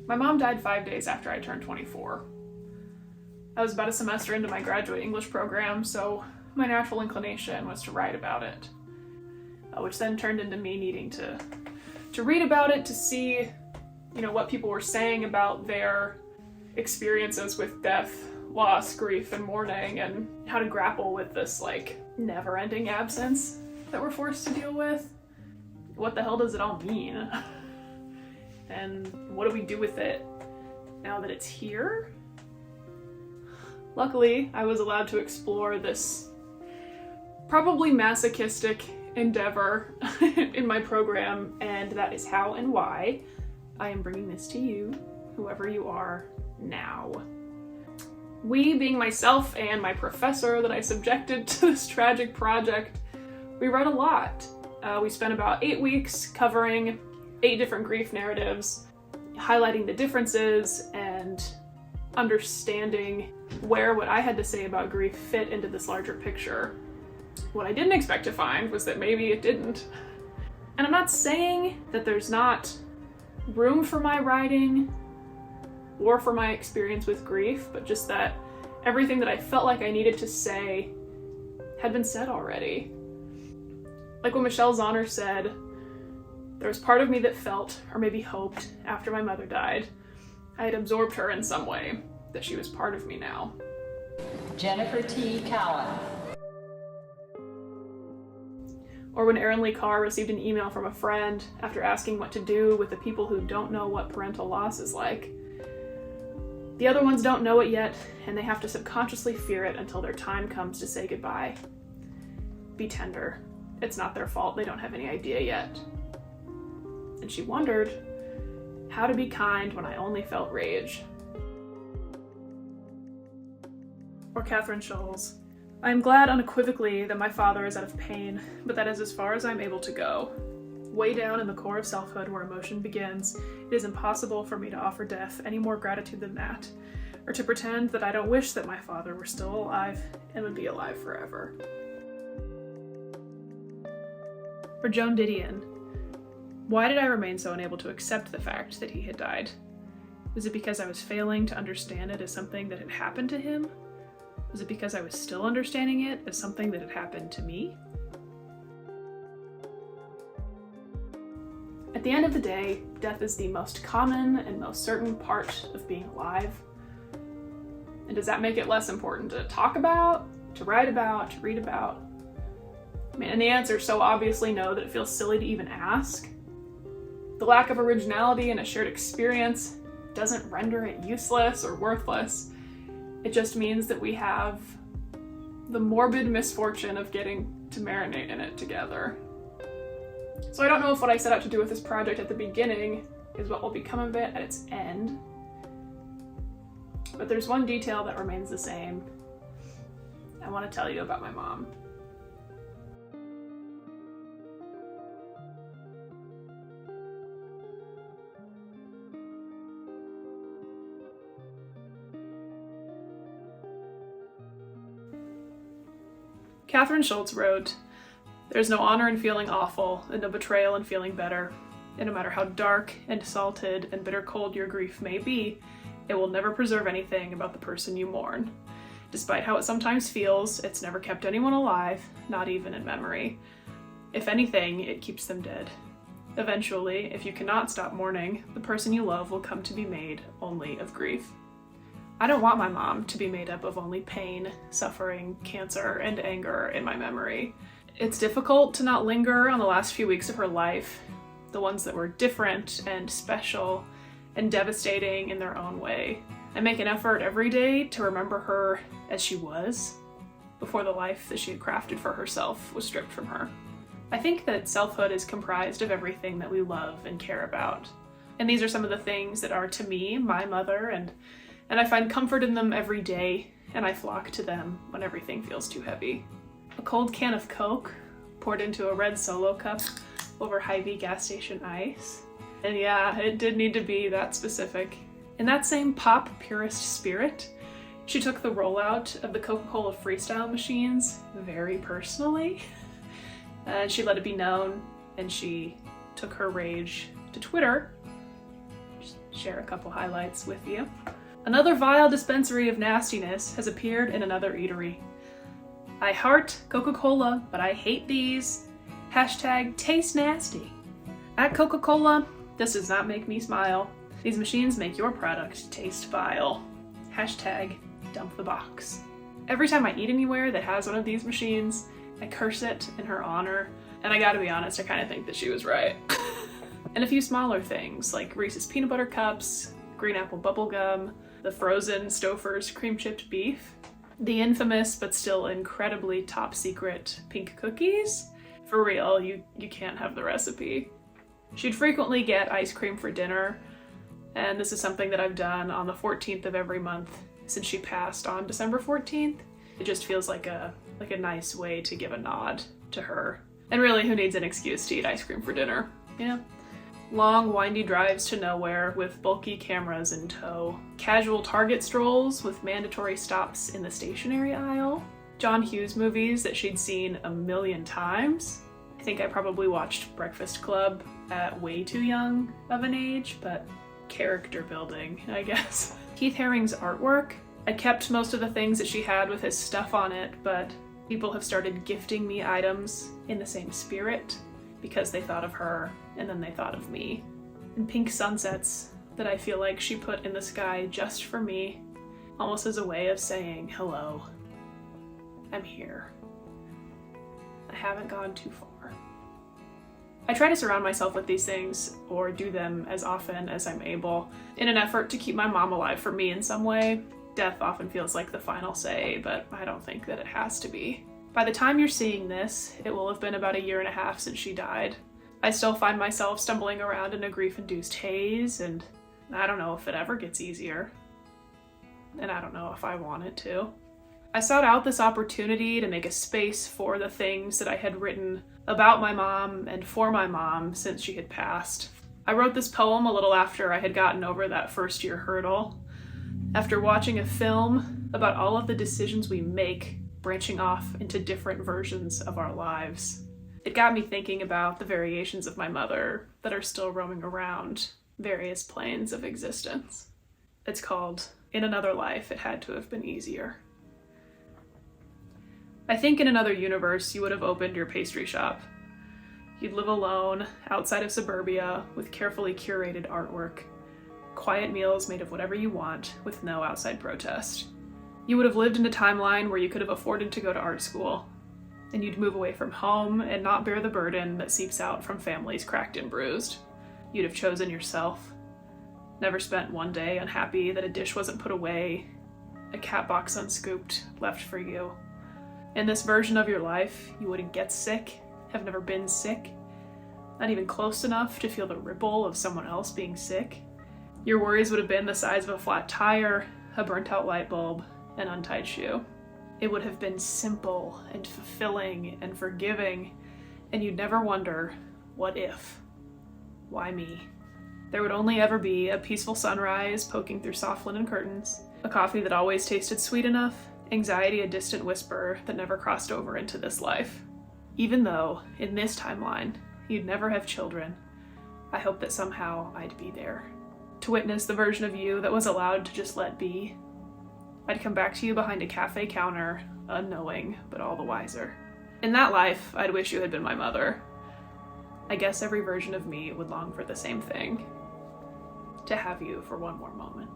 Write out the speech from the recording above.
My mom died 5 days after I turned 24. I was about a semester into my graduate English program, so my natural inclination was to write about it, which then turned into me needing to read about it, to see, what people were saying about their experiences with death, loss, grief, and mourning, and how to grapple with this, never-ending absence that we're forced to deal with. What the hell does it all mean? And what do we do with it now that it's here? Luckily, I was allowed to explore this probably masochistic endeavor in my program, and that is how and why I am bringing this to you, whoever you are, now. We, being myself and my professor that I subjected to this tragic project, we read a lot. We spent about 8 weeks covering 8 different grief narratives, highlighting the differences and understanding where what I had to say about grief fit into this larger picture. What I didn't expect to find was that maybe it didn't. And I'm not saying that there's not room for my writing or for my experience with grief, but just that everything that I felt like I needed to say had been said already. Like when Michelle Zahner said, there was part of me that felt, or maybe hoped, after my mother died, I had absorbed her in some way, that she was part of me now. Jennifer T. Cowan. Or when Erin Lee Carr received an email from a friend after asking what to do with the people who don't know what parental loss is like. The other ones don't know it yet, and they have to subconsciously fear it until their time comes to say goodbye. Be tender. It's not their fault, they don't have any idea yet. And she wondered how to be kind when I only felt rage. Or Catherine Scholes. I am glad unequivocally that my father is out of pain, but that is as far as I'm able to go. Way down in the core of selfhood where emotion begins, it is impossible for me to offer death any more gratitude than that, or to pretend that I don't wish that my father were still alive and would be alive forever. For Joan Didion. Why did I remain so unable to accept the fact that he had died? Was it because I was failing to understand it as something that had happened to him? Was it because I was still understanding it as something that had happened to me? At the end of the day, death is the most common and most certain part of being alive. And does that make it less important to talk about, to write about, to read about? And the answer is so obviously no that it feels silly to even ask. The lack of originality in a shared experience doesn't render it useless or worthless. It just means that we have the morbid misfortune of getting to marinate in it together. So I don't know if what I set out to do with this project at the beginning is what will become of it at its end. But there's one detail that remains the same. I want to tell you about my mom. Catherine Schultz wrote, "There's no honor in feeling awful, and no betrayal in feeling better. And no matter how dark and salted and bitter cold your grief may be, it will never preserve anything about the person you mourn. Despite how it sometimes feels, it's never kept anyone alive, not even in memory. If anything, it keeps them dead. Eventually, if you cannot stop mourning, the person you love will come to be made only of grief." I don't want my mom to be made up of only pain, suffering, cancer, and anger in my memory. It's difficult to not linger on the last few weeks of her life, the ones that were different and special and devastating in their own way. I make an effort every day to remember her as she was, before the life that she had crafted for herself was stripped from her. I think that selfhood is comprised of everything that we love and care about. And these are some of the things that are to me, my mother, and I find comfort in them every day, and I flock to them when everything feels too heavy. A cold can of Coke poured into a red Solo cup over Hy-Vee gas station ice. And yeah, it did need to be that specific. In that same pop purist spirit, she took the rollout of the Coca-Cola Freestyle machines very personally. And she let it be known, and she took her rage to Twitter. share a couple highlights with you. Another vile dispensary of nastiness has appeared in another eatery. I heart Coca-Cola, but I hate these. #taste nasty. At Coca-Cola, this does not make me smile. These machines make your product taste vile. #dump the box. Every time I eat anywhere that has one of these machines, I curse it in her honor, and I gotta be honest, I kind of think that she was right. And a few smaller things, like Reese's peanut butter cups, green apple bubblegum, the frozen Stouffer's cream chipped beef, the infamous but still incredibly top secret pink cookies. For real, you can't have the recipe. She'd frequently get ice cream for dinner, and this is something that I've done on the 14th of every month since she passed on December 14th. It just feels like a nice way to give a nod to her. And really, who needs an excuse to eat ice cream for dinner? Yeah. Long, windy drives to nowhere with bulky cameras in tow. Casual Target strolls with mandatory stops in the stationery aisle. John Hughes movies that she'd seen a million times. I think I probably watched Breakfast Club at way too young of an age, but character building, I guess. Keith Haring's artwork. I kept most of the things that she had with his stuff on it, but people have started gifting me items in the same spirit because they thought of her and then they thought of me. And pink sunsets that I feel like she put in the sky just for me, almost as a way of saying, hello, I'm here. I haven't gone too far. I try to surround myself with these things, or do them as often as I'm able, in an effort to keep my mom alive for me in some way. Death often feels like the final say, but I don't think that it has to be. By the time you're seeing this, it will have been about 1.5 years since she died. I still find myself stumbling around in a grief-induced haze, and I don't know if it ever gets easier. And I don't know if I want it to. I sought out this opportunity to make a space for the things that I had written about my mom and for my mom since she had passed. I wrote this poem a little after I had gotten over that first-year hurdle, after watching a film about all of the decisions we make branching off into different versions of our lives. It got me thinking about the variations of my mother that are still roaming around various planes of existence. It's called In Another Life, It Had to Have Been Easier. I think in another universe you would have opened your pastry shop. You'd live alone, outside of suburbia, with carefully curated artwork. Quiet meals made of whatever you want, with no outside protest. You would have lived in a timeline where you could have afforded to go to art school, and you'd move away from home and not bear the burden that seeps out from families cracked and bruised. You'd have chosen yourself. Never spent one day unhappy that a dish wasn't put away, a cat box unscooped, left for you. In this version of your life, you wouldn't get sick, have never been sick, not even close enough to feel the ripple of someone else being sick. Your worries would have been the size of a flat tire, a burnt-out light bulb, an untied shoe. It would have been simple and fulfilling and forgiving, and you'd never wonder, what if? Why me? There would only ever be a peaceful sunrise poking through soft linen curtains, a coffee that always tasted sweet enough, anxiety a distant whisper that never crossed over into this life. Even though, in this timeline, you'd never have children, I hope that somehow I'd be there. To witness the version of you that was allowed to just let be. I'd come back to you behind a cafe counter, unknowing, but all the wiser. In that life, I'd wish you had been my mother. I guess every version of me would long for the same thing. To have you for one more moment.